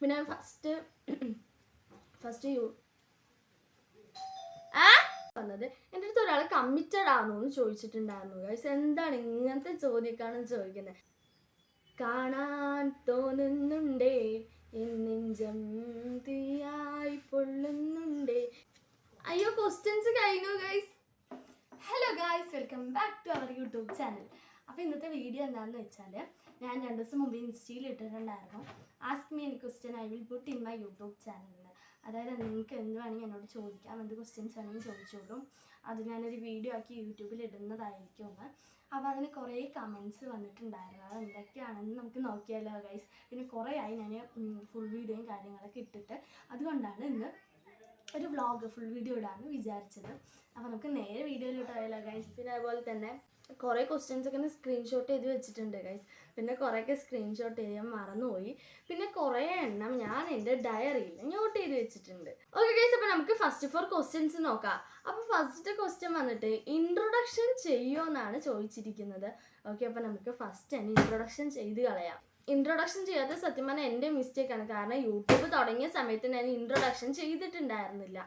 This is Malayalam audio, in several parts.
പിന്നെ ഫസ്റ്റ് വന്നത് എൻ്റെ അടുത്ത് ഒരാൾ കമ്മിറ്റഡ് ആണോ എന്ന് ചോദിച്ചിട്ടുണ്ടായിരുന്നു ഗൈസ്. എന്താണ് ഇങ്ങനത്തെ ചോദ്യമൊക്കെയാണ് ചോദിക്കുന്നത്? കാണാൻ തോന്നുന്നുണ്ടേ എന്നെഞ്ചം തീയായി പൊള്ളുന്നുണ്ടേ. അയ്യോ, ക്വസ്റ്റ്യൻസ് കഴിഞ്ഞു guys. Hello guys, welcome back to our YouTube channel. അപ്പോൾ ഇന്നത്തെ വീഡിയോ എന്താണെന്ന് വെച്ചാൽ, ഞാൻ 2 ദിവസം മുമ്പ് ഇൻസ്റ്റയിൽ ഇട്ടിട്ടുണ്ടായിരുന്നു, ask me any question I will put in my YouTube ചാനലിൽ. അതായത് നിങ്ങൾക്ക് എന്ത് വേണമെങ്കിൽ എന്നോട് ചോദിക്കാം, എന്ത് ക്വസ്റ്റ്യൻസ് വേണമെങ്കിൽ ചോദിച്ചോളും. അത് ഞാനൊരു വീഡിയോ ആക്കി യൂട്യൂബിൽ ഇടുന്നതായിരിക്കും എന്ന്. അപ്പോൾ അതിന് കുറേ കമൻറ്റ്സ് വന്നിട്ടുണ്ടായിരുന്നു. അത് എന്തൊക്കെയാണെന്ന് നമുക്ക് നോക്കിയാലോ ഗൈസ്. പിന്നെ കുറേ ആയി ഞാൻ ഫുൾ വീഡിയോയും കാര്യങ്ങളൊക്കെ ഇട്ടിട്ട്, അതുകൊണ്ടാണ് ഇന്ന് ഒരു വ്ളോഗ് ഫുൾ വീഡിയോ ഇടാമെന്ന് വിചാരിച്ചത്. അപ്പോൾ നമുക്ക് നേരെ വീഡിയോയിലോട്ട് ആയാലോ ഗൈസ്. പിന്നെ അതുപോലെ തന്നെ കുറേ ക്വസ്റ്റ്യൻസ് ഒക്കെ സ്ക്രീൻഷോട്ട് ചെയ്ത് വെച്ചിട്ടുണ്ട് ഗൈസ്. പിന്നെ കുറേയൊക്കെ സ്ക്രീൻഷോട്ട് ചെയ്യാൻ മറന്നുപോയി. പിന്നെ കുറേ എണ്ണം ഞാൻ എൻ്റെ ഡയറിയിൽ നോട്ട് ചെയ്ത് വെച്ചിട്ടുണ്ട്. ഓക്കെ ഗൈസ്, അപ്പോൾ നമുക്ക് ഫസ്റ്റ് 4 ക്വസ്റ്റ്യൻസ് നോക്കാം. അപ്പോൾ ഫസ്റ്റ് ക്വസ്റ്റ്യൻ വന്നിട്ട് ഇൻട്രൊഡക്ഷൻ ചെയ്യുമോ എന്നാണ് ചോദിച്ചിരിക്കുന്നത്. ഓക്കെ, അപ്പോൾ നമുക്ക് ഫസ്റ്റ് തന്നെ ഇൻട്രൊഡക്ഷൻ ചെയ്ത് കളയാം. ഇൻട്രൊഡക്ഷൻ ചെയ്യാത്ത സത്യം പറഞ്ഞാൽ എൻ്റെ മിസ്റ്റേക്കാണ്. കാരണം യൂട്യൂബ് തുടങ്ങിയ സമയത്ത് ഞാൻ ഇൻട്രൊഡക്ഷൻ ചെയ്തിട്ടുണ്ടായിരുന്നില്ല.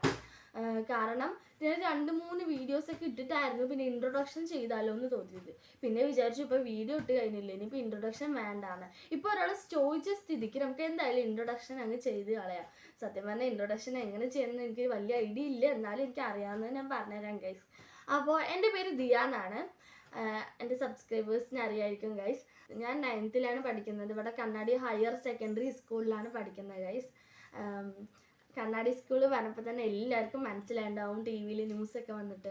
കാരണം ഞാൻ 2-3 വീഡിയോസൊക്കെ ഇട്ടിട്ടായിരുന്നു പിന്നെ ഇൻട്രൊഡക്ഷൻ ചെയ്താലോ എന്ന് തോന്നിയത്. പിന്നെ വിചാരിച്ചു ഇപ്പോൾ വീഡിയോ ഇട്ട് കഴിഞ്ഞില്ലേ, ഇനിയിപ്പോൾ ഇൻട്രൊഡക്ഷൻ വേണ്ടാണ്. ഇപ്പോൾ ഒരാൾ ചോദിച്ച സ്ഥിതിക്ക് നമുക്ക് എന്തായാലും ഇൻട്രൊഡക്ഷൻ അങ്ങ് ചെയ്ത് കളയാം. സത്യം പറഞ്ഞാൽ ഇൻട്രൊഡക്ഷൻ എങ്ങനെ ചെയ്യണമെന്ന് എനിക്ക് വലിയ ഐഡിയ ഇല്ല, എന്നാലും എനിക്ക് അറിയാവുന്നത് ഞാൻ പറഞ്ഞുതരാം ഗൈസ്. അപ്പോൾ എൻ്റെ പേര് ദിയാന്നാണ്. എൻ്റെ സബ്സ്ക്രൈബേഴ്സിനെ അറിയായിരിക്കും ഗൈസ്. ഞാൻ 9th പഠിക്കുന്നത്. ഇവിടെ കണ്ണാടി ഹയർ സെക്കൻഡറി സ്കൂളിലാണ് പഠിക്കുന്നത് ഗൈസ്. കണ്ണാടി സ്കൂൾ പറഞ്ഞപ്പോൾ തന്നെ എല്ലാവർക്കും മനസ്സിലായിട്ടുണ്ടാവും, ടി വിയിൽ ന്യൂസൊക്കെ വന്നിട്ട്.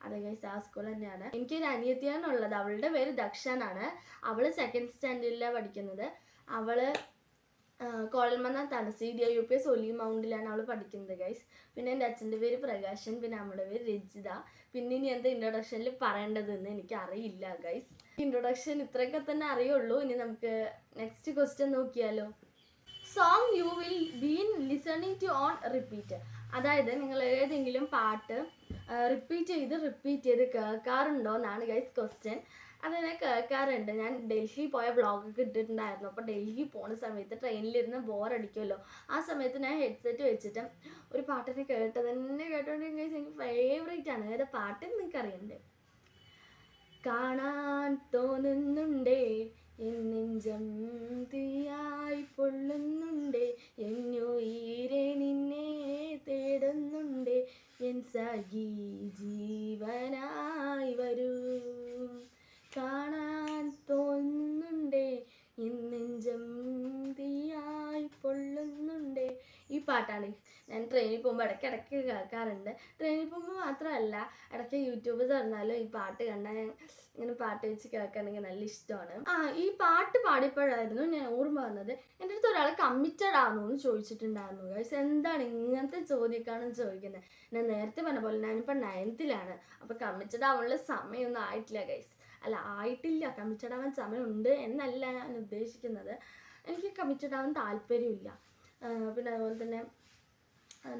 അതെ ഗൈസ്, ആ സ്കൂൾ തന്നെയാണ്. എനിക്കൊരു അനിയത്തിയാണുള്ളത്. അവളുടെ പേര് ദക്ഷ എന്നാണ്. അവൾ 2nd സ്റ്റാൻഡേർഡിലാണ് പഠിക്കുന്നത്. അവൾ കോളമന്ന തലശ്ശേരി UPS ഒലി മൗണ്ടിലാണ് അവൾ പഠിക്കുന്നത് ഗൈസ്. പിന്നെ എൻ്റെ അച്ഛൻ്റെ പേര് പ്രകാശൻ, പിന്നെ നമ്മുടെ പേര് രജിത. പിന്നെ ഇനി എന്താ ഇൻട്രൊഡക്ഷനിൽ പറയേണ്ടതെന്ന് എനിക്ക് അറിയില്ല ഗൈസ്. ഇൻട്രൊഡക്ഷൻ ഇത്രയൊക്കെ തന്നെ അറിയുള്ളൂ. ഇനി നമുക്ക് നെക്സ്റ്റ് ക്വസ്റ്റ്യൻ നോക്കിയാലോ. Song you will been listening to on repeat. അതായത് നിങ്ങൾ ഏതെങ്കിലും പാട്ട് റിപ്പീറ്റ് ചെയ്ത് കേൾക്കാറുണ്ടോ എന്നാണ് ഗൈസ് ക്വസ്റ്റ്യൻ. അതെന്നെ കേൾക്കാറുണ്ട്. ഞാൻ ഡൽഹി പോയ വ്ളോഗൊക്കെ ഇട്ടിട്ടുണ്ടായിരുന്നു. അപ്പോൾ ഡൽഹി പോണ സമയത്ത് ട്രെയിനിലിരുന്ന് ബോറടിക്കുമല്ലോ, ആ സമയത്ത് ഞാൻ ഹെഡ്സെറ്റ് വെച്ചിട്ട് ഒരു പാട്ടിനെ കേട്ടോണ്ടെങ്കിൽ ഗൈസ് എനിക്ക് ഫേവറേറ്റ് ആണ്. ഏതാ പാട്ട് നിങ്ങൾക്ക് അറിയണ്ടേ? കാണാൻ തോന്നുന്നുണ്ടേ എന്നെഞ്ചം തീയായി പൊള്ളുന്നുണ്ടേ, എന്നുയിരെ നിന്നെ തേടുന്നുണ്ടേ, എൻ സഖി ജീവനായി വരൂ. കാണാൻ തോന്നുന്നുണ്ടേ എന്നെഞ്ചം തീയായി പൊള്ളുന്നുണ്ടേ. ഈ പാട്ടാണ് ഞാൻ ട്രെയിനിൽ പോകുമ്പോൾ ഇടയ്ക്ക് കേൾക്കാറുണ്ട്. ട്രെയിനിൽ പോകുമ്പോൾ മാത്രമല്ല, ഇടയ്ക്ക് യൂട്യൂബ് തുറന്നാലും ഈ പാട്ട് കണ്ടാൽ ഞാൻ ഇങ്ങനെ പാട്ട് വെച്ച് കേൾക്കുകയാണെങ്കിൽ നല്ല ഇഷ്ടമാണ്. ഈ പാട്ട് പാടിയപ്പോഴായിരുന്നു ഞാൻ ഓർമ്മ വന്നത്, എൻ്റെ അടുത്ത് ഒരാൾ കമ്മിറ്റഡ് ആണോ എന്ന് ചോദിച്ചിട്ടുണ്ടായിരുന്നു ഗൈസ്. എന്താണ് ഇങ്ങനത്തെ ചോദ്യമൊക്കെയാണ് ചോദിക്കുന്നത്? ഞാൻ നേരത്തെ പറഞ്ഞ പോലെ ഞാനിപ്പോൾ 9th അപ്പോൾ കമ്മിറ്റഡ് ആവാനുള്ള സമയമൊന്നും ആയിട്ടില്ല ഗൈസ്. അല്ല, ആയിട്ടില്ല, കമ്മിറ്റഡ് ആവാൻ സമയമുണ്ട് എന്നല്ല ഞാൻ ഉദ്ദേശിക്കുന്നത്. എനിക്ക് കമ്മിറ്റഡ് ആവാൻ താല്പര്യമില്ല. പിന്നെ അതുപോലെ തന്നെ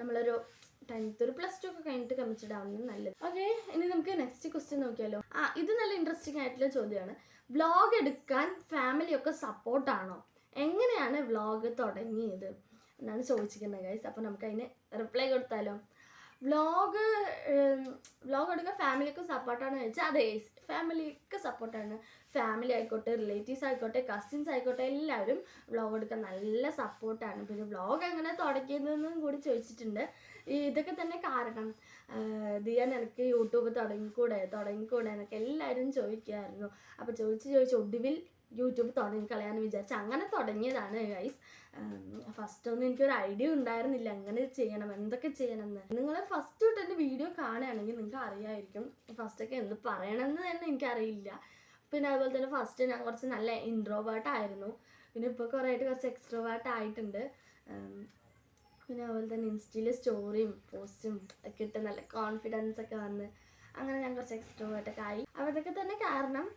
നമ്മളൊരു 10th ഒരു +2 ഒക്കെ കഴിഞ്ഞിട്ട് കമ്മിറ്റഡ് ആവുന്നത് നല്ലത്. ഓക്കെ, ഇനി നമുക്ക് നെക്സ്റ്റ് ക്വസ്റ്റ്യൻ നോക്കിയാലോ. ഇത് നല്ല ഇൻട്രസ്റ്റിംഗ് ആയിട്ടുള്ള ചോദ്യമാണ്. വ്ളോഗ് എടുക്കാൻ ഫാമിലിയൊക്കെ സപ്പോർട്ടാണോ? എങ്ങനെയാണ് വ്ളോഗ് തുടങ്ങിയത് എന്നാണ് ചോദിച്ചിരിക്കുന്നത് ഗൈസ്. അപ്പോൾ നമുക്ക് അതിന് റിപ്ലൈ കൊടുത്താലോ. വ്ളോഗ് എടുക്കാൻ ഫാമിലിയൊക്കെ സപ്പോർട്ടാണെന്ന് ചോദിച്ചാൽ അതെ, ഫാമിലിയൊക്കെ സപ്പോർട്ടാണ്. ഫാമിലി ആയിക്കോട്ടെ, റിലേറ്റീവ്സ് ആയിക്കോട്ടെ, കസിൻസ് ആയിക്കോട്ടെ, എല്ലാവരും വ്ളോഗ് എടുക്കാൻ നല്ല സപ്പോർട്ടാണ്. പിന്നെ വ്ളോഗ് എങ്ങനെ തുടങ്ങിയതെന്നും കൂടി ചോദിച്ചിട്ടുണ്ട്. ഇതൊക്കെ തന്നെ കാരണം. ദിയാൻ എനിക്ക് യൂട്യൂബ് തുടങ്ങിക്കൂടെ എന്നൊക്കെ എല്ലാവരും ചോദിക്കുമായിരുന്നു. അപ്പോൾ ചോദിച്ച് ഒടുവിൽ യൂട്യൂബ് തുടങ്ങിക്കളയാന്ന് വിചാരിച്ച് അങ്ങനെ തുടങ്ങിയതാണ് ഗൈസ്. ഫസ്റ്റൊന്നും എനിക്കൊരു ഐഡിയ ഉണ്ടായിരുന്നില്ല എങ്ങനെ ചെയ്യണം, എന്തൊക്കെ ചെയ്യണമെന്ന്. നിങ്ങൾ ഫസ്റ്റ് തൊട്ട് എൻ്റെ വീഡിയോ കാണുകയാണെങ്കിൽ നിങ്ങൾക്ക് അറിയാമായിരിക്കും ഫസ്റ്റൊക്കെ എന്ത് പറയണമെന്ന് തന്നെ എനിക്കറിയില്ല. പിന്നെ അതുപോലെ തന്നെ ഫസ്റ്റ് ഞാൻ കുറച്ച് നല്ല ഇൻട്രോവേർട്ട് ആയിരുന്നു. പിന്നെ ഇപ്പോൾ കുറേ ആയിട്ട് കുറച്ച് എക്സ്ട്രോവേർട്ട് ആയിട്ടുണ്ട്. പിന്നെ അതുപോലെ തന്നെ ഇൻസ്റ്റയിൽ സ്റ്റോറിയും പോസ്റ്റും ഒക്കെ ഇട്ട് നല്ല കോൺഫിഡൻസ് ഒക്കെ വന്ന് അങ്ങനെ ഞാൻ കുറച്ച് എക്സ്ട്രോവേർട്ടൊക്കെ ആയി. അപ്പോൾ ഇതൊക്കെ തന്നെ കാരണം.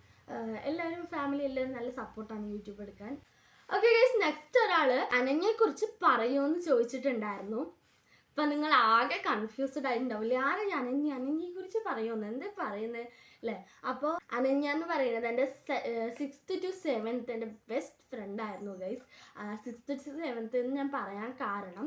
എല്ലാവരും ഫാമിലി എല്ലാവരും നല്ല സപ്പോർട്ടാണ് യൂട്യൂബ് എടുക്കാൻ. ഓക്കെ ഗൈസ്, നെക്സ്റ്റ് ഒരാൾ അനന്യയെക്കുറിച്ച് പറയുമെന്ന് ചോദിച്ചിട്ടുണ്ടായിരുന്നു. അപ്പം നിങ്ങൾ ആകെ കൺഫ്യൂസ്ഡ് ആയിട്ടുണ്ടാവില്ലേ, ആരാ അനന്യയെ കുറിച്ച് പറയുമെന്ന് എന്താ പറയുന്നത് അല്ലേ? അപ്പോൾ അനന്യ എന്ന് പറയുന്നത് എൻ്റെ 6th to 7th എൻ്റെ ബെസ്റ്റ് ഫ്രണ്ട് ആയിരുന്നു ഗൈസ്. 6th to 7th എന്ന് ഞാൻ പറയാൻ കാരണം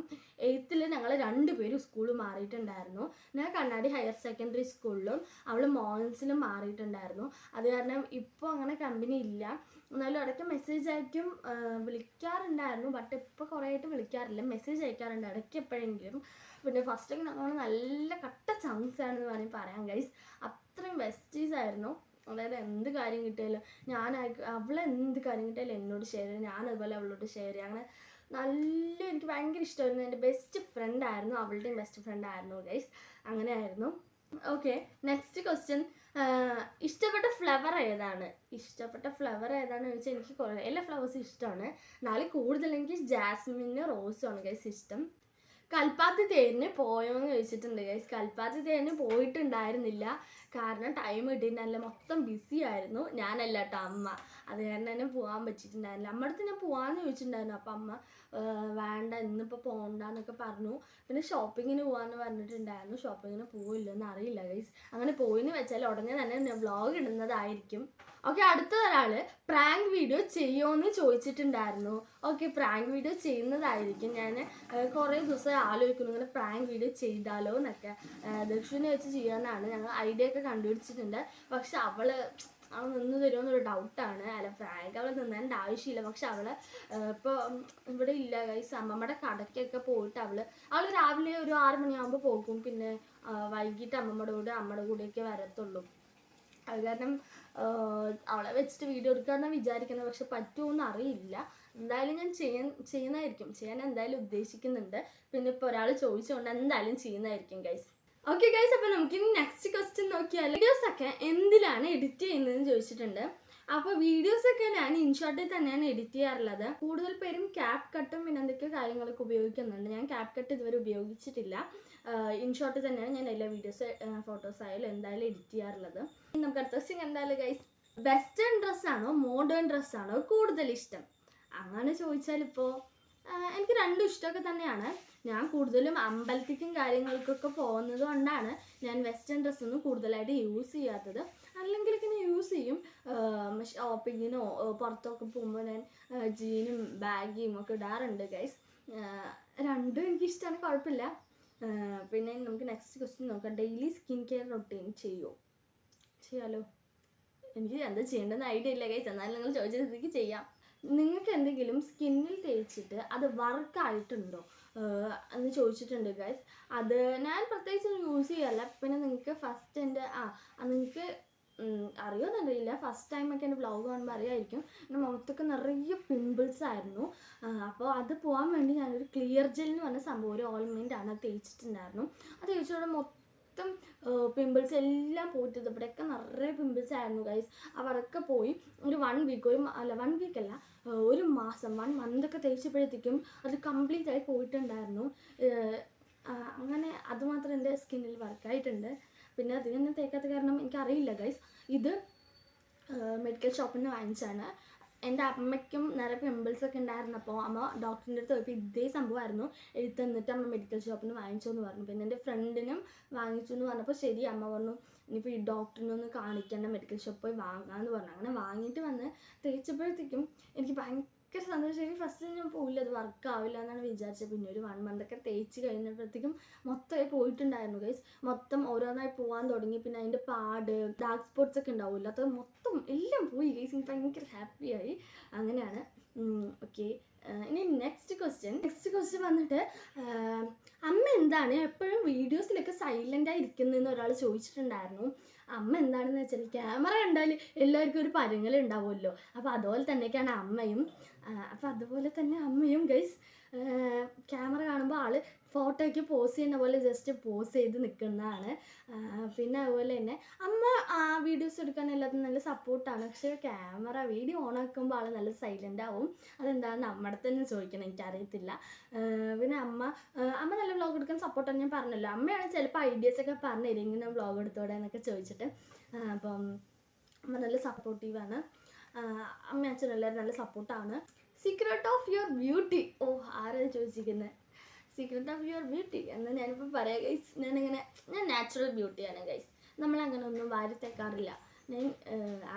8th ഞങ്ങൾ രണ്ടുപേരും സ്കൂൾ മാറിയിട്ടുണ്ടായിരുന്നു. ഞാൻ കണ്ണാടി ഹയർ സെക്കൻഡറി സ്കൂളിലും അവൾ മോൺസിലും മാറിയിട്ടുണ്ടായിരുന്നു. അത് കാരണം ഇപ്പോൾ അങ്ങനെ കമ്പനി ഇല്ല. എന്നാലും ഇടയ്ക്ക് മെസ്സേജ് അയക്കും, വിളിക്കാറുണ്ടായിരുന്നു. ബട്ട് ഇപ്പോൾ കുറേ ആയിട്ട് വിളിക്കാറില്ല, മെസ്സേജ് അയക്കാറുണ്ട് ഇടയ്ക്ക് എപ്പോഴെങ്കിലും. പിന്നെ ഫസ്റ്റൊക്കെ ഞങ്ങൾ നല്ല കട്ട ചങ്സ് ആണെന്ന് വേണമെങ്കിൽ പറയാം ഗൈസ്. അത്രയും ബെസ്റ്റീസ് ആയിരുന്നു. അതായത് എന്ത് കാര്യം കിട്ടിയാലും അവളെന്ത് കാര്യം കിട്ടിയാലും എന്നോട് ഷെയർ ചെയ്യും, ഞാൻ അതുപോലെ അവളോട് ഷെയർ ചെയ്യും. അങ്ങനെ എനിക്ക് ഭയങ്കര ഇഷ്ടമായിരുന്നു. എൻ്റെ ബെസ്റ്റ് ഫ്രണ്ട് ആയിരുന്നു, അവളുടെയും ബെസ്റ്റ് ഫ്രണ്ട് ആയിരുന്നു ഗൈസ്. അങ്ങനെയായിരുന്നു. Okay, next question. ഇഷ്ടപ്പെട്ട ഫ്ലവർ ഏതാണ്? ഇഷ്ടപ്പെട്ട ഫ്ലവർ ഏതാണെന്ന് ചോദിച്ചാൽ എനിക്ക് എല്ലാ ഫ്ലവേഴ്സും ഇഷ്ടമാണ്. എന്നാലും കൂടുതൽ എനിക്ക് ജാസ്മിന് റോസും ആണ് ഗൈസ് ഇഷ്ടം. കൽപ്പാത്തി തേരിന് പോയോന്ന് ചോദിച്ചിട്ടുണ്ട് ഗൈസ്. കൽപ്പാത്തി തേരിന് പോയിട്ടുണ്ടായിരുന്നില്ല, കാരണം ടൈം കിട്ടിയിട്ടുണ്ടായില്ല, മൊത്തം ബിസി ആയിരുന്നു. ഞാനല്ല കേട്ടോ, അമ്മ. അത് കാരണം തന്നെ പോകാൻ പറ്റിയിട്ടുണ്ടായിരുന്നില്ല. അമ്മ അടുത്ത് ഞാൻ പോകാമെന്ന് ചോദിച്ചിട്ടുണ്ടായിരുന്നു. അപ്പം അമ്മ വേണ്ട ഇന്നിപ്പോൾ പോകണ്ടെന്നൊക്കെ പറഞ്ഞു. പിന്നെ ഷോപ്പിങ്ങിന് പോകാമെന്ന് പറഞ്ഞിട്ടുണ്ടായിരുന്നു. ഷോപ്പിങ്ങിന് പോവില്ലെന്ന് അറിയില്ല ഗൈസ്. അങ്ങനെ പോയിന്ന് വെച്ചാൽ ഉടനെ തന്നെ വ്ളോഗ് ഇടുന്നതായിരിക്കും. ഓക്കെ, അടുത്ത ഒരാൾ പ്രാങ്ക് വീഡിയോ ചെയ്യുമോയെന്ന് ചോദിച്ചിട്ടുണ്ടായിരുന്നു. ഓക്കെ, പ്രാങ്ക് വീഡിയോ ചെയ്യുന്നതായിരിക്കും. ഞാൻ കുറേ ദിവസം ആലോചിക്കുന്നു ഇങ്ങനെ പ്രാങ്ക് വീഡിയോ ചെയ്താലോ എന്നൊക്കെ. ദക്ഷിണെ വെച്ച് ചെയ്യാനാണ് ഞങ്ങൾ ഐഡിയ ഒക്കെ കണ്ടുപിടിച്ചിട്ടുണ്ട്. പക്ഷെ അവൾ നിന്ന് തരുമെന്നൊരു ഡൗട്ടാണ്. അല്ല, പ്രാങ്ക് അവൾ നിന്നേണ്ട ആവശ്യമില്ല. പക്ഷെ അവൾ ഇപ്പോൾ ഇവിടെ ഇല്ല ഗൈസ്. അമ്മമ്മയുടെ കടയ്ക്കൊക്കെ പോയിട്ട് അവൾ രാവിലെ ഒരു 6 മണിയാകുമ്പോൾ പോകും. പിന്നെ വൈകിട്ട് അമ്മയുടെ കൂടെയൊക്കെ വരത്തുള്ളൂ. അത് കാരണം അവളെ വെച്ചിട്ട് വീഡിയോ എടുക്കാമെന്നാണ് വിചാരിക്കുന്നത്. പക്ഷെ പറ്റുമോയെന്ന് അറിയില്ല. എന്തായാലും ഞാൻ ചെയ്യുന്നതായിരിക്കും. ചെയ്യാൻ എന്തായാലും ഉദ്ദേശിക്കുന്നുണ്ട്. പിന്നെ ഇപ്പോൾ ഒരാൾ ചോദിച്ചുകൊണ്ട് എന്തായാലും ചെയ്യുന്നതായിരിക്കും ഗൈസ്. ഓക്കെ ഗൈസ്, അപ്പോൾ നമുക്കിനി നെക്സ്റ്റ് ക്വസ്റ്റ്യൻ നോക്കിയാൽ വീഡിയോസൊക്കെ എന്തിലാണ് എഡിറ്റ് ചെയ്യുന്നതെന്ന് ചോദിച്ചിട്ടുണ്ട്. അപ്പോൾ വീഡിയോസൊക്കെ ഞാൻ ഇൻഷോട്ടിൽ തന്നെയാണ് എഡിറ്റ് ചെയ്യാറുള്ളത്. കൂടുതൽ പേരും ക്യാപ് കട്ടും പിന്നെ എന്തൊക്കെയോ കാര്യങ്ങളൊക്കെ ഉപയോഗിക്കുന്നുണ്ട്. ഞാൻ ക്യാപ് കട്ട് ഇതുവരെ ഉപയോഗിച്ചിട്ടില്ല. ഇൻഷോട്ടിൽ തന്നെയാണ് ഞാൻ എല്ലാ ഫോട്ടോസ് ആയാലും എന്തായാലും എഡിറ്റ് ചെയ്യാറുള്ളത്. നമുക്ക് അടുത്ത ക്വസ്റ്റ്യൻ എന്തായാലും ഗൈസ്, വെസ്റ്റേൺ ഡ്രസ്സാണോ മോഡേൺ ഡ്രസ്സാണോ കൂടുതൽ ഇഷ്ടം? അങ്ങനെ ചോദിച്ചാൽ ഇപ്പോൾ എനിക്ക് രണ്ടും ഇഷ്ടമൊക്കെ തന്നെയാണ്. ഞാൻ കൂടുതലും അമ്പലത്തിക്കും കാര്യങ്ങൾക്കൊക്കെ പോകുന്നത് കൊണ്ടാണ് ഞാൻ വെസ്റ്റേൺ ഡ്രസ്സൊന്നും കൂടുതലായിട്ട് യൂസ് ചെയ്യാത്തത്. അല്ലെങ്കിൽ ഇങ്ങനെ യൂസ് ചെയ്യും. ഷോപ്പിങ്ങിനോ പുറത്തൊക്കെ പോകുമ്പോൾ ഞാൻ ജീനും ബാഗിയും ഒക്കെ ഇടാറുണ്ട് ഗൈസ്. രണ്ടും എനിക്കിഷ്ടമാണ്, കുഴപ്പമില്ല. പിന്നെ നമുക്ക് നെക്സ്റ്റ് ക്വസ്റ്റ്യൻ നോക്കാം. ഡെയിലി സ്കിൻ കെയർ റൊട്ടീൻ ചെയ്യാലോ? എനിക്ക് എന്താ ചെയ്യേണ്ടതെന്ന് ഐഡിയ ഇല്ല ഗൈസ്. എന്നാലും നിങ്ങൾ ചോദിച്ച സ്ഥിതിക്ക് ചെയ്യാം. നിങ്ങൾക്ക് എന്തെങ്കിലും സ്കിന്നിൽ തേച്ചിട്ട് അത് വർക്കായിട്ടുണ്ടോ എന്ന് ചോദിച്ചിട്ടുണ്ട് ഗൈസ്. അത് ഞാൻ പ്രത്യേകിച്ച് യൂസ് ചെയ്യാറില്ല. പിന്നെ നിങ്ങൾക്ക് നിങ്ങൾക്ക് അറിയുമെന്നറിയില്ല, ഫസ്റ്റ് ടൈമൊക്കെ എൻ്റെ വ്ളോഗ് കാണുമ്പോൾ അറിയായിരിക്കും. എൻ്റെ മുഖത്തൊക്കെ നിറയെ പിമ്പിൾസ് ആയിരുന്നു. അപ്പോൾ അത് പോകാൻ വേണ്ടി ഞാനൊരു ക്ലിയർ ജെൽ എന്ന് പറഞ്ഞ സംഭവം, ഒരു ഓയിൽമെൻറ്റാണ് തേച്ചിട്ടുണ്ടായിരുന്നു. അത് തേച്ചോടെ മൊത്തം പിമ്പിൾസ് എല്ലാം പോയിട്ട് ഇവിടെയൊക്കെ നിറയെ പിമ്പിൾസ് ആയിരുന്നു ഗൈസ്. അവിടെയൊക്കെ പോയി ഒരു 1 വീക്ക്, ഒരു മാസം 1 മന്തൊക്കെ തേച്ചപ്പോഴത്തേക്കും അത് കംപ്ലീറ്റ് ആയി പോയിട്ടുണ്ടായിരുന്നു. അങ്ങനെ അതുമാത്രം എൻ്റെ സ്കിന്നിൽ വർക്കായിട്ടുണ്ട്. പിന്നെ അധികം ഞാൻ തേക്കാത്ത കാരണം എനിക്കറിയില്ല ഗൈസ്. ഇത് മെഡിക്കൽ ഷോപ്പിൽ നിന്ന് വാങ്ങിച്ചാണ്. എൻ്റെ അമ്മയ്ക്കും നിറയെ പിമ്പിൾസൊക്കെ ഉണ്ടായിരുന്നപ്പോൾ അമ്മ ഡോക്ടറിൻ്റെ അടുത്ത് പോയപ്പോൾ ഇതേ സംഭവമായിരുന്നു എഴുതി തന്നിട്ട് അമ്മ മെഡിക്കൽ ഷോപ്പിൽ നിന്ന് വാങ്ങിച്ചു എന്ന് പറഞ്ഞു. പിന്നെ എൻ്റെ ഫ്രണ്ടിനും വാങ്ങിച്ചു എന്ന് പറഞ്ഞപ്പോൾ ശരി, അമ്മ പറഞ്ഞു ഇനിയിപ്പോൾ ഈ ഡോക്ടറിനൊന്ന് കാണിക്കേണ്ട, മെഡിക്കൽ ഷോപ്പിൽ പോയി വാങ്ങാമെന്ന് പറഞ്ഞു. അങ്ങനെ വാങ്ങിയിട്ട് വന്ന് തേച്ചപ്പോഴത്തേക്കും എനിക്ക് ഭയങ്കര സന്തോഷമായി. ഫസ്റ്റ് ഞാൻ പോയില്ല, അത് വർക്കാവില്ല എന്നാണ് വിചാരിച്ചത്. പിന്നെ ഒരു 1 മന്തൊക്കെ തേച്ച് കഴിഞ്ഞപ്പോഴത്തേക്കും മൊത്തമായി പോയിട്ടുണ്ടായിരുന്നു ഗൈസ്. മൊത്തം ഓരോന്നായി പോകാൻ തുടങ്ങി. പിന്നെ അതിൻ്റെ ഡാർക്ക് സ്പോട്ട്സ് ഒക്കെ ഉണ്ടാവില്ല, അത് മൊത്തം എല്ലാം പോയി ഗൈസ്. എനിക്ക് ഭയങ്കര ഹാപ്പിയായി. അങ്ങനെയാണ്. ഓക്കെ, ഇനി നെക്സ്റ്റ് ക്വസ്റ്റ്യൻ വന്നിട്ട്, അമ്മ എന്താണ് എപ്പോഴും വീഡിയോസിലൊക്കെ സൈലൻ്റായി ഇരിക്കുന്നതെന്ന് ഒരാൾ ചോദിച്ചിട്ടുണ്ടായിരുന്നു. അമ്മ എന്താണെന്ന് വെച്ചാൽ, ക്യാമറ കണ്ടാൽ എല്ലാവർക്കും ഒരു പരുങ്ങലുണ്ടാവുമല്ലോ. അപ്പോൾ അതുപോലെ തന്നെയൊക്കെയാണ് അമ്മയും. അപ്പോൾ അതുപോലെ തന്നെ അമ്മയും ഗൈസ് ക്യാമറ കാണുമ്പോൾ ആൾ ഫോട്ടോയ്ക്ക് പോസ് ചെയ്യുന്ന പോലെ ജസ്റ്റ് പോസ് ചെയ്ത് നിൽക്കുന്നതാണ്. പിന്നെ അതുപോലെ തന്നെ അമ്മ വീഡിയോസ് എടുക്കാൻ എല്ലാത്തിനും നല്ല സപ്പോർട്ടാണ്. പക്ഷേ വീഡിയോ ഓൺ ആക്കുമ്പോൾ ആൾ നല്ല സൈലൻ്റ് ആവും. അതെന്താണെന്ന് നമ്മുടെ തന്നെ ചോദിക്കണം, എനിക്കറിയത്തില്ല. പിന്നെ അമ്മ നല്ല വ്ളോഗ് എടുക്കാൻ സപ്പോർട്ടാണ്. ഞാൻ പറഞ്ഞല്ലോ, അമ്മയാണ് ചിലപ്പോൾ ഐഡിയാസൊക്കെ പറഞ്ഞു തരും, ഇങ്ങനെ വ്ളോഗ് എടുത്തോടെ എന്നൊക്കെ ചോദിച്ചിട്ട്. അപ്പം അമ്മ നല്ല സപ്പോർട്ടീവാണ്. അമ്മ അച്ഛനും എല്ലാവരും നല്ല സപ്പോർട്ടാണ്. സീക്രട്ട് ഓഫ് യുവർ ബ്യൂട്ടി, ആരാണ് ചോദിച്ചിരിക്കുന്നത്? സീക്രട്ട് ഓഫ് യുവർ ബ്യൂട്ടി എന്ന് ഞാനിപ്പോൾ പറയാം ഗൈസ്. ഞാൻ നാച്ചുറൽ ബ്യൂട്ടിയാണ് ഗൈസ്. നമ്മളങ്ങനെ ഒന്നും വാരി തേക്കാറില്ല. ഞാൻ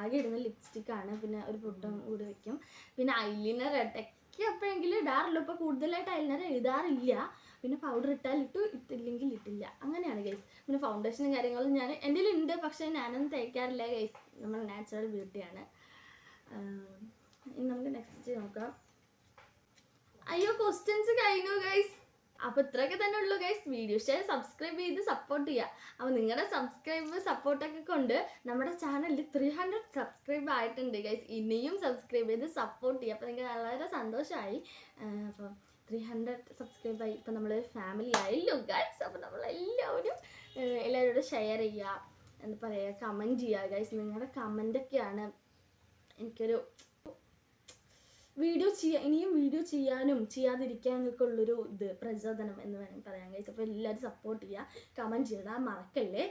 ആകെ ഇടുന്ന ലിപ്സ്റ്റിക്കാണ്, പിന്നെ ഒരു പൊട്ടും കൂടി വയ്ക്കും, പിന്നെ ഐലൈനർ ഇടയ്ക്ക് എപ്പോഴെങ്കിലും ഇടാറുള്ളൂ. ഇപ്പോൾ കൂടുതലായിട്ട് ഐലൈനർ എഴുതാറില്ല. പിന്നെ പൗഡർ ഇട്ടാൽ ഇട്ടു, ഇട്ടില്ലെങ്കിൽ ഇട്ടില്ല, അങ്ങനെയാണ് ഗൈസ്. പിന്നെ ഫൗണ്ടേഷനും കാര്യങ്ങളും ഞാൻ എൻ്റെ ഉണ്ട്, പക്ഷേ ഞാനൊന്നും തേക്കാറില്ല ഗൈസ്. നമ്മൾ നാച്ചുറൽ ബ്യൂട്ടിയാണ്. ഇനി നമുക്ക് നെക്സ്റ്റ് നോക്കാം. അയ്യോ, ക്വസ്റ്റ്യൻസ് കഴിഞ്ഞു ഗൈസ്. അപ്പോൾ ഇത്രയൊക്കെ തന്നെ ഉള്ളൂ ഗൈസ്. വീഡിയോ ഷെയർ സബ്സ്ക്രൈബ് ചെയ്ത് സപ്പോർട്ട് ചെയ്യുക. അപ്പോൾ നിങ്ങളുടെ സപ്പോർട്ടൊക്കെ കൊണ്ട് നമ്മുടെ ചാനലിൽ 300 സബ്സ്ക്രൈബ് ആയിട്ടുണ്ട് ഗൈസ്. ഇനിയും സബ്സ്ക്രൈബ് ചെയ്ത് സപ്പോർട്ട് ചെയ്യുക. അപ്പോൾ നിങ്ങൾക്ക് വളരെ സന്തോഷമായി. അപ്പോൾ 300 സബ്സ്ക്രൈബായി. ഇപ്പം നമ്മൾ ഫാമിലി ആയല്ലോ ഗൈസ്. അപ്പോൾ എല്ലാവരോടും ഷെയർ ചെയ്യുക, എന്താ പറയുക, കമൻറ്റ് ചെയ്യുക ഗൈസ്. നിങ്ങളുടെ കമൻറ്റൊക്കെയാണ് എനിക്കൊരു ഇനിയും വീഡിയോ ചെയ്യാനും ചെയ്യാതിരിക്കാനൊക്കെ ഉള്ളൊരു പ്രചോദനം എന്ന് വേണമെങ്കിൽ പറയാം ഗൈസ്. അപ്പോൾ എല്ലാവരും സപ്പോർട്ട് ചെയ്യുക, കമൻറ്റ് ചെയ്താൽ മറക്കല്ലേ.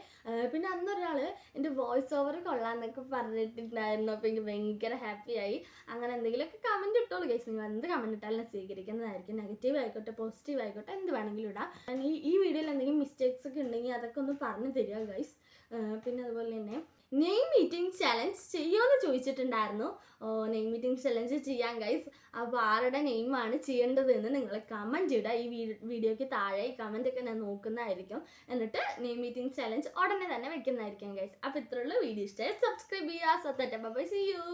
പിന്നെ അന്നൊരാൾ എൻ്റെ വോയിസ് ഓവർ കൊള്ളാമെന്നൊക്കെ പറഞ്ഞിട്ടുണ്ടായിരുന്നു. അപ്പോൾ എനിക്ക് ഭയങ്കര ഹാപ്പിയായി. അങ്ങനെ എന്തെങ്കിലുമൊക്കെ കമൻറ്റ് ഇട്ടോളൂ ഗൈസ്. നിങ്ങൾ എന്ത് കമൻറ്റ് ഇട്ടാലും സ്വീകരിക്കുന്നതായിരിക്കും. നെഗറ്റീവ് ആയിക്കോട്ടെ, പോസിറ്റീവ് ആയിക്കോട്ടെ, എന്ത് വേണമെങ്കിലും ഇടാം. ഈ വീഡിയോയിൽ എന്തെങ്കിലും മിസ്റ്റേക്സ് ഒക്കെ ഉണ്ടെങ്കിൽ അതൊക്കെ ഒന്ന് പറഞ്ഞു തരിക ഗൈസ്. പിന്നെ അതുപോലെ തന്നെ നെയിം മീറ്റിംഗ് ചലഞ്ച് ചെയ്യുമെന്ന് ചോദിച്ചിട്ടുണ്ടായിരുന്നു. നെയിം മീറ്റിംഗ് ചലഞ്ച് ചെയ്യാം ഗൈസ്. അപ്പോൾ ആരുടെ നെയിമാണ് ചെയ്യേണ്ടതെന്ന് നിങ്ങൾ കമൻറ്റ് ഇടുക. ഈ വീഡിയോയ്ക്ക് താഴെ ഈ കമൻറ്റൊക്കെ ഞാൻ നോക്കുന്നതായിരിക്കും. എന്നിട്ട് നെയിം മീറ്റിംഗ് ചലഞ്ച് ഉടനെ തന്നെ വെക്കുന്നതായിരിക്കും ഗൈസ്. അപ്പോൾ ഇത്രയുള്ള വീഡിയോ ഇഷ്ടമായി സബ്സ്ക്രൈബ് ചെയ്യുക. So bye, see U.